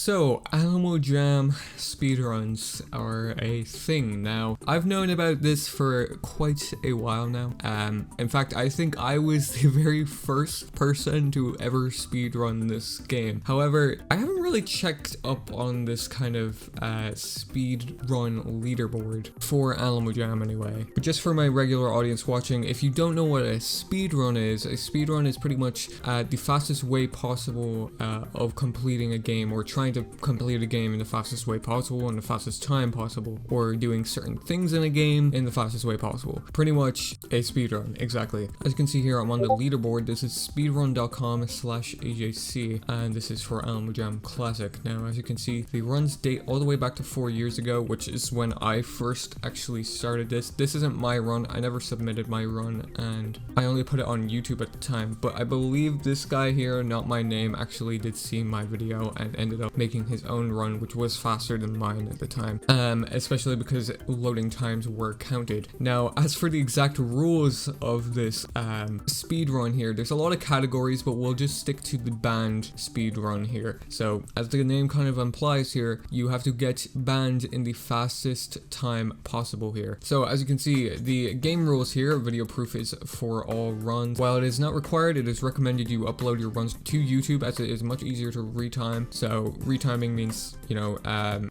So, Animal Jam speedruns are a thing now. I've known about this for quite a while now. In fact, I think I was the very first person to ever speedrun this game. However, I haven't really checked up on this kind of speedrun leaderboard for Animal Jam anyway. But just for my regular audience watching, if you don't know what a speedrun is pretty much the fastest way possible of completing a game, or trying to complete a game in the fastest way possible in the fastest time possible, or doing certain things in a game in the fastest way possible. Pretty much a speedrun, exactly. As you can see here, I'm on the leaderboard. This is speedrun.com/AJC, and this is for Animal Jam Classic. Now, as you can see, the runs date all the way back to 4 years ago, which is when I first actually started this. This isn't my run. I never submitted my run, and I only put it on YouTube at the time, but I believe this guy here, not my name, actually did see my video and ended up making his own run, which was faster than mine at the time, especially because loading times were counted. Now, as for the exact rules of this speed run here, there's a lot of categories, but we'll just stick to the banned speed run here. So, as the name kind of implies here, you have to get banned in the fastest time possible here. So, as you can see, the game rules here, video proof is for all runs. While it is not required, it is recommended you upload your runs to YouTube, as it is much easier to retime. So retiming means, you know,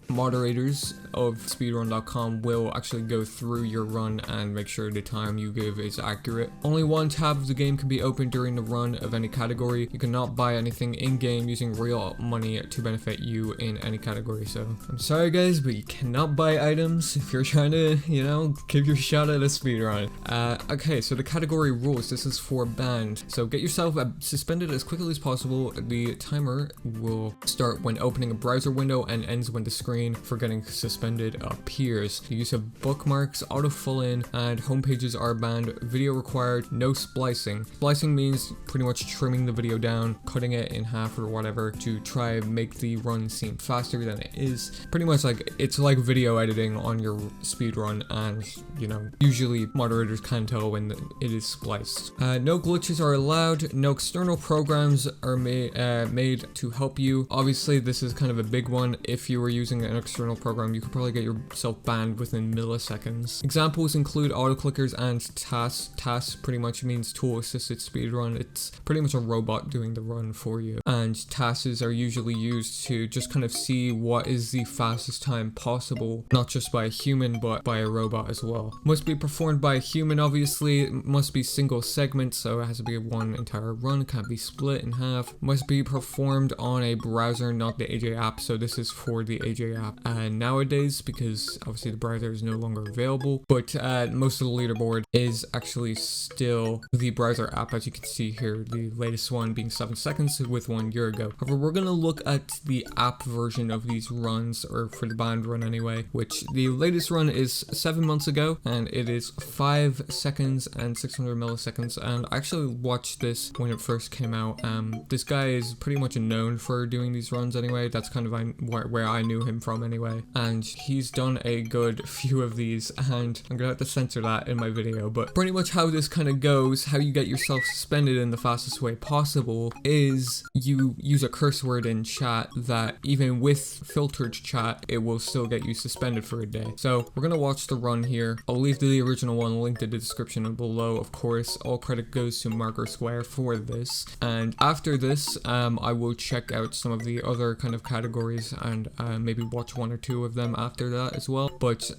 moderators of speedrun.com will actually go through your run and make sure the time you give is accurate. Only one tab of the game can be opened during the run of any category. You cannot buy anything in-game using real money to benefit you in any category. So I'm sorry guys, but you cannot buy items if you're trying to, you know, give your shot at a speedrun. Okay, so the category rules, this is for banned. So get yourself suspended as quickly as possible. The timer will start when opening a browser window and ends when the screen for getting suspended appears. The use of bookmarks, auto fill in, and home pages are banned. Video required, no splicing. Splicing means pretty much trimming the video down, cutting it in half or whatever to try and make the run seem faster than it is. Pretty much like, it's like video editing on your speedrun, and you know, usually moderators can tell when it is spliced. No glitches are allowed. No external programs are made to help you. Obviously, this is kind of a big one. If you were using an external program, you could probably get yourself banned within milliseconds. Examples include auto-clickers and tasks. Tasks pretty much means tool-assisted speedrun. It's pretty much a robot doing the run for you. And tasks are usually used to just kind of see what is the fastest time possible, not just by a human, but by a robot as well. Must be performed by a human, obviously. It must be single segment, so it has to be one entire run. It can't be split in half. Must be performed on a browser, not the AJ app. So this is for the AJ app nowadays, because obviously the browser is no longer available, but most of the leaderboard is actually still the browser app, as you can see here, the latest one being 7 seconds with 1 year ago. However, we're going to look at the app version of these runs, or for the banned run anyway, which the latest run is 7 months ago, and it is 5 seconds and 600 milliseconds, and I actually watched this when it first came out. This guy is pretty much known for doing these runs anyway. That's kind of where I knew him from anyway, and he's done a good few of these, and I'm gonna have to censor that in my video, but pretty much how this kind of goes, how you get yourself suspended in the fastest way possible, is you use a curse word in chat that even with filtered chat, it will still get you suspended for a day. So we're gonna watch the run here. I'll leave the original one linked in the description below, of course. All credit goes to Marker Square for this, and after this I will check out some of the other kind of categories and maybe watch 1 or 2 of them after that as well. But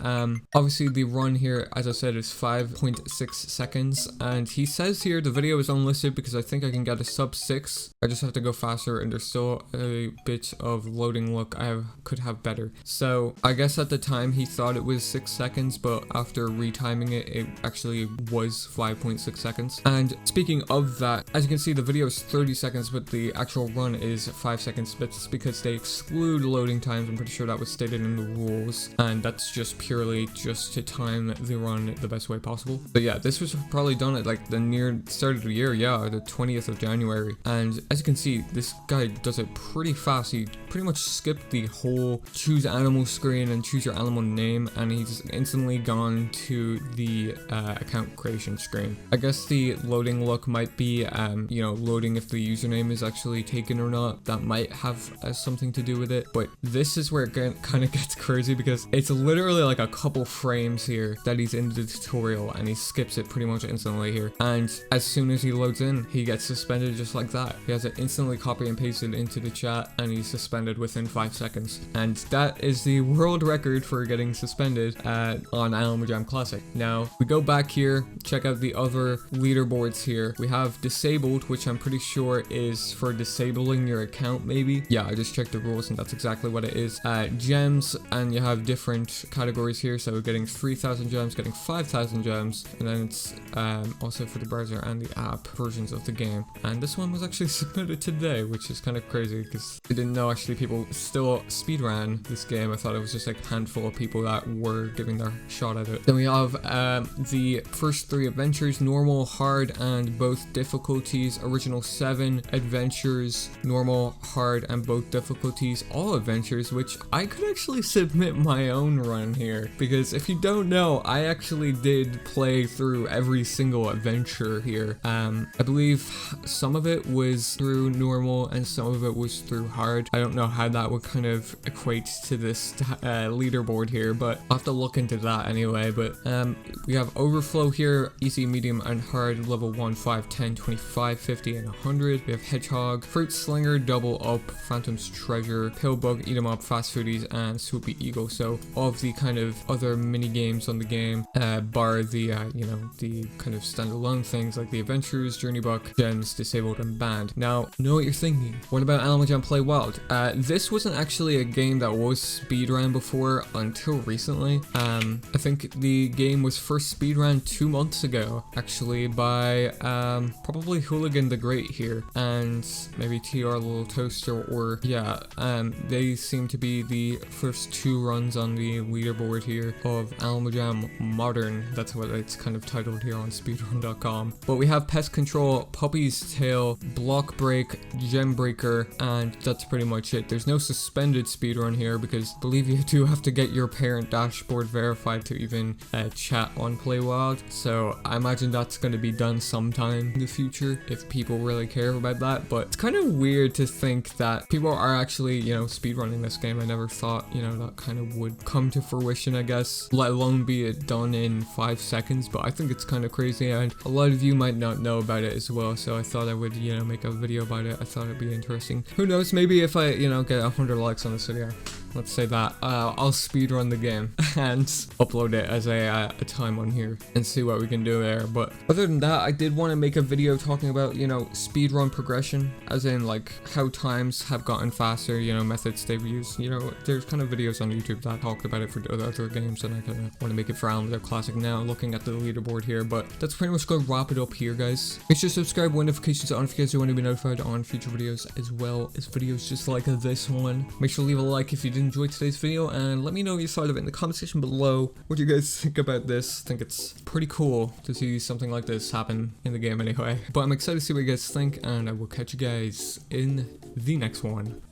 obviously the run here, as I said, is 5.6 seconds, and he says here the video is unlisted because I think I can get a sub 6. I just have to go faster, and there's still a bit of loading look I could have better. So I guess at the time he thought it was 6 seconds, but after retiming it, it actually was 5.6 seconds. And speaking of that, as you can see, the video is 30 seconds, but the actual run is 5 seconds. But it's because they exclude loading times. I'm pretty sure that was stated in the rules, and that's just purely just to time the run the best way possible. But yeah, this was probably done at like the near start of the year, yeah, the 20th of January. And as you can see, this guy does it pretty fast. He pretty much skipped the whole choose animal screen and choose your animal name, and he's instantly gone to the account creation screen. I guess the loading look might be, you know, loading if the username is actually taken or not. That might have something to do with it. But this is where it kind of gets crazy, because it's literally like a couple frames here that he's in the tutorial, and he skips it pretty much instantly here. And as soon as he loads in, he gets suspended just like that. He has it instantly copy and pasted into the chat, and he's suspended within 5 seconds. And that is the world record for getting suspended on Al Mujam Classic. Now, we go back here, check out the other leaderboards here. We have disabled, which I'm pretty sure is for disabling your account, maybe. Yeah, I just checked the rules, and that's exactly what it is. Gems, and you have different categories here. So getting 3,000 gems, getting 5,000 gems, and then it's also for the browser and the app versions of the game. And this one was actually submitted today, which is kind of crazy, because I didn't know actually people still speedran this game. I thought it was just like a handful of people that were giving their shot at it. Then we have the first 3 adventures: normal, hard, and both difficulties. Original 7 adventures, normal, hard, and both difficulties, all adventures, which I could actually submit my own run here, because if you don't know, I actually did play through every single adventure here. I believe some of it was through normal and some of it was through hard. I don't know how that would kind of equate to this leaderboard here, but I'll have to look into that anyway. But we have overflow here: easy, medium, and hard, level 1, 5, 10, 25, 50, and 100. We have hedgehog, fruit slinger, double up, phantom's treasure, pill bug, eat 'em up, fast foodies, and swoopy eagle. So all of the kind of other mini games on the game, bar the you know, the kind of standalone things like the adventures, journey book, gems, disabled, and banned. Now, know what you're thinking. What about Al Mujam Play Wild? This wasn't actually a game that was speedrun before until recently. I think the game was first speedrun 2 months ago, actually, by probably Hooligan the Great here, and maybe TR Little Toaster, or yeah, they seem to be the first 2 runs on the leaderboard here of Al Mujam Modern. That's what it's kind of titled here on speedrun.com. But we have Pest Control, Puppy's Tail, Block Break, Gem Breaker, and that's pretty much it. There's no suspended speedrun here, because I believe you do have to get your parent dashboard verified to even chat on Play Wild. So I imagine that's going to be done sometime in the future if people really care about that. But it's kind of weird to think that people are actually, you know, speedrunning this game. I never thought, you know, that kind of would come to fruition, I guess, let alone be it done in 5 seconds. But I think it's kind of crazy, and a lot of you might not know about it as well, so I thought I would, you know, make a video about it. I thought it'd be interesting. Who knows, maybe if I, you know, get 100 likes on this video, let's say that, I'll speedrun the game and upload it as a time on here and see what we can do there. But other than that, I did want to make a video talking about, you know, speedrun progression, as in like how times have gotten faster, you know, methods they've used. You know, there's kind of videos on YouTube that talk about it for other games, and I kind of want to make it for Al Mujam Classic now, looking at the leaderboard here. But that's pretty much going to wrap it up here, guys. Make sure to subscribe with notifications on if you guys want to be notified on future videos, as well as videos just like this one. Make sure to leave a like if you did enjoy today's video, and let me know your side of it in the comment section below. What do you guys think about this? I think it's pretty cool to see something like this happen in the game anyway. But I'm excited to see what you guys think, and I will catch you guys in the next one.